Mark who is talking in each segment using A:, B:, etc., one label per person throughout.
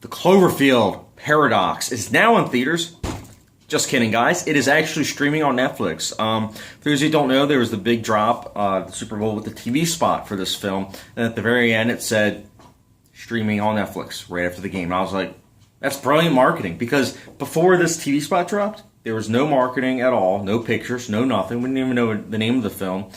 A: The Cloverfield Paradox is now in theaters. Just kidding, guys. It is actually streaming on Netflix. For those who don't know, there was the big drop, the Super Bowl with the TV spot for this film. And at the very end, it said, streaming on Netflix, right after the game. And I was like, that's brilliant marketing. Because before this TV spot dropped, there was no marketing at all. No pictures, no nothing. We didn't even know the name of the film.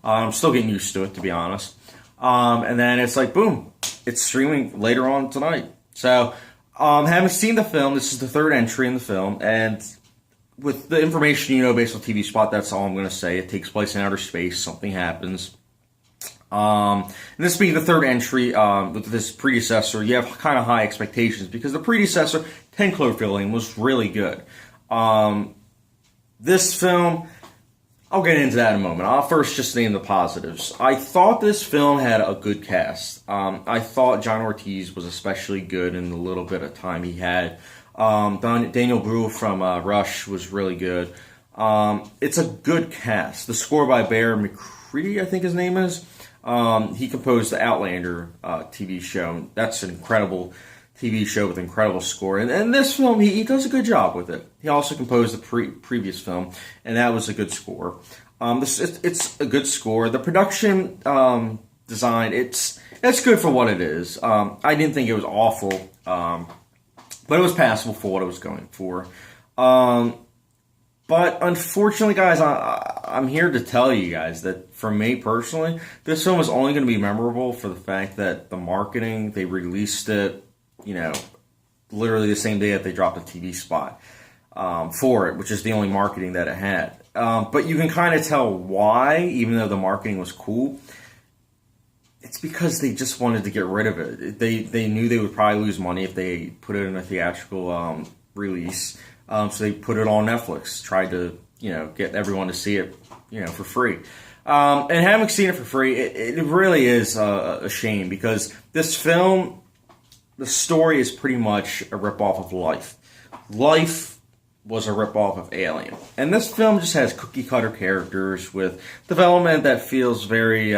A: I'm still getting used to it, to be honest. And then it's like, boom, it's streaming later on tonight. So, haven't seen the film. This is the third entry in the film. And with the information you know based on TV spot, that's all I'm going to say. It takes place in outer space. Something happens. And this being the third entry with this predecessor, you have kind of high expectations because the predecessor, 10 Cloverfield Lane, was really good. This film, I'll get into that in a moment. I'll first just name the positives. I thought this film had a good cast. I thought John Ortiz was especially good in the little bit of time he had. Daniel Bruhl from Rush was really good. It's a good cast. The score by Bear McCready, I think his name is. He composed the Outlander TV show. That's an incredible TV show with incredible score. And this film, he does a good job with it. He also composed the previous film, and that was a good score. It's a good score. The production design, it's good for what it is. I didn't think it was awful, but it was passable for what it was going for. But unfortunately, guys, I'm here to tell you guys that for me personally, this film is only going to be memorable for the fact that the marketing, they released it, literally the same day that they dropped a TV spot for it, which is the only marketing that it had. But you can kind of tell why, even though the marketing was cool. It's because they just wanted to get rid of it. They knew they would probably lose money if they put it in a theatrical release. So they put it on Netflix, tried to, get everyone to see it, for free. And having seen it for free, it really is a shame because this film, the story is pretty much a ripoff of Life. Life was a ripoff of Alien. And this film just has cookie-cutter characters with development that feels very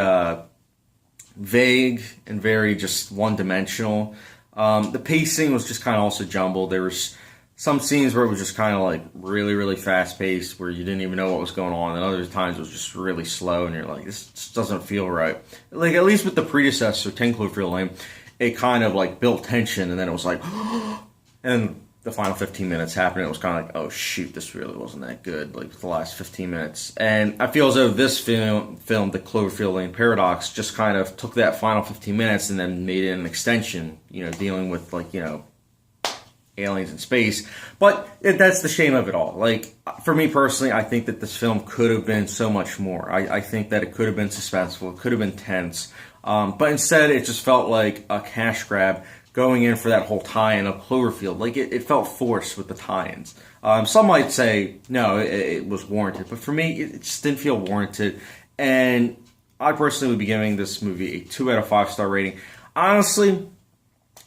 A: vague and very just one-dimensional. The pacing was just kind of also jumbled. There was some scenes where it was just kind of like really, really fast-paced where you didn't even know what was going on. And other times it was just really slow and you're like, this just doesn't feel right. Like, at least with the predecessor, 10 Cloverfield Lane, it kind of like built tension and then it was like, and the final 15 minutes happened. It was kind of like, oh shoot, this really wasn't that good. Like the last 15 minutes. And I feel as though this film, the Cloverfield Lane Paradox, just kind of took that final 15 minutes and then made it an extension, dealing with like, aliens in space. But that's the shame of it all. Like, for me personally, I think that this film could have been so much more. I think that it could have been suspenseful. It could have been tense. But instead, it just felt like a cash grab going in for that whole tie-in of Cloverfield. Like, it felt forced with the tie-ins. Some might say, no, it was warranted. But for me, it just didn't feel warranted. And I personally would be giving this movie a 2 out of 5 star rating. Honestly,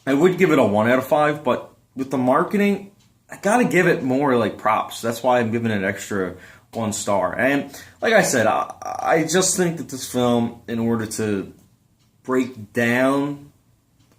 A: I would give it a 1 out of 5, but with the marketing, I gotta give it more like props. That's why I'm giving it an extra 1 star. And like I said, I just think that this film, in order to break down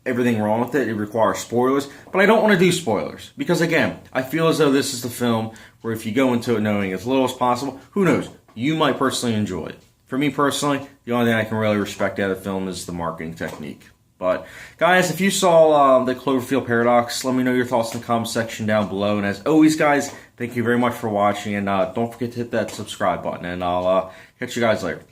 A: everything wrong with it, it requires spoilers. But I don't want to do spoilers because, again, I feel as though this is the film where if you go into it knowing as little as possible, who knows, you might personally enjoy it. For me personally, the only thing I can really respect out of the film is the marketing technique. But, guys, if you saw the Cloverfield Paradox, let me know your thoughts in the comment section down below. And as always, guys, thank you very much for watching. And don't forget to hit that subscribe button. And I'll catch you guys later.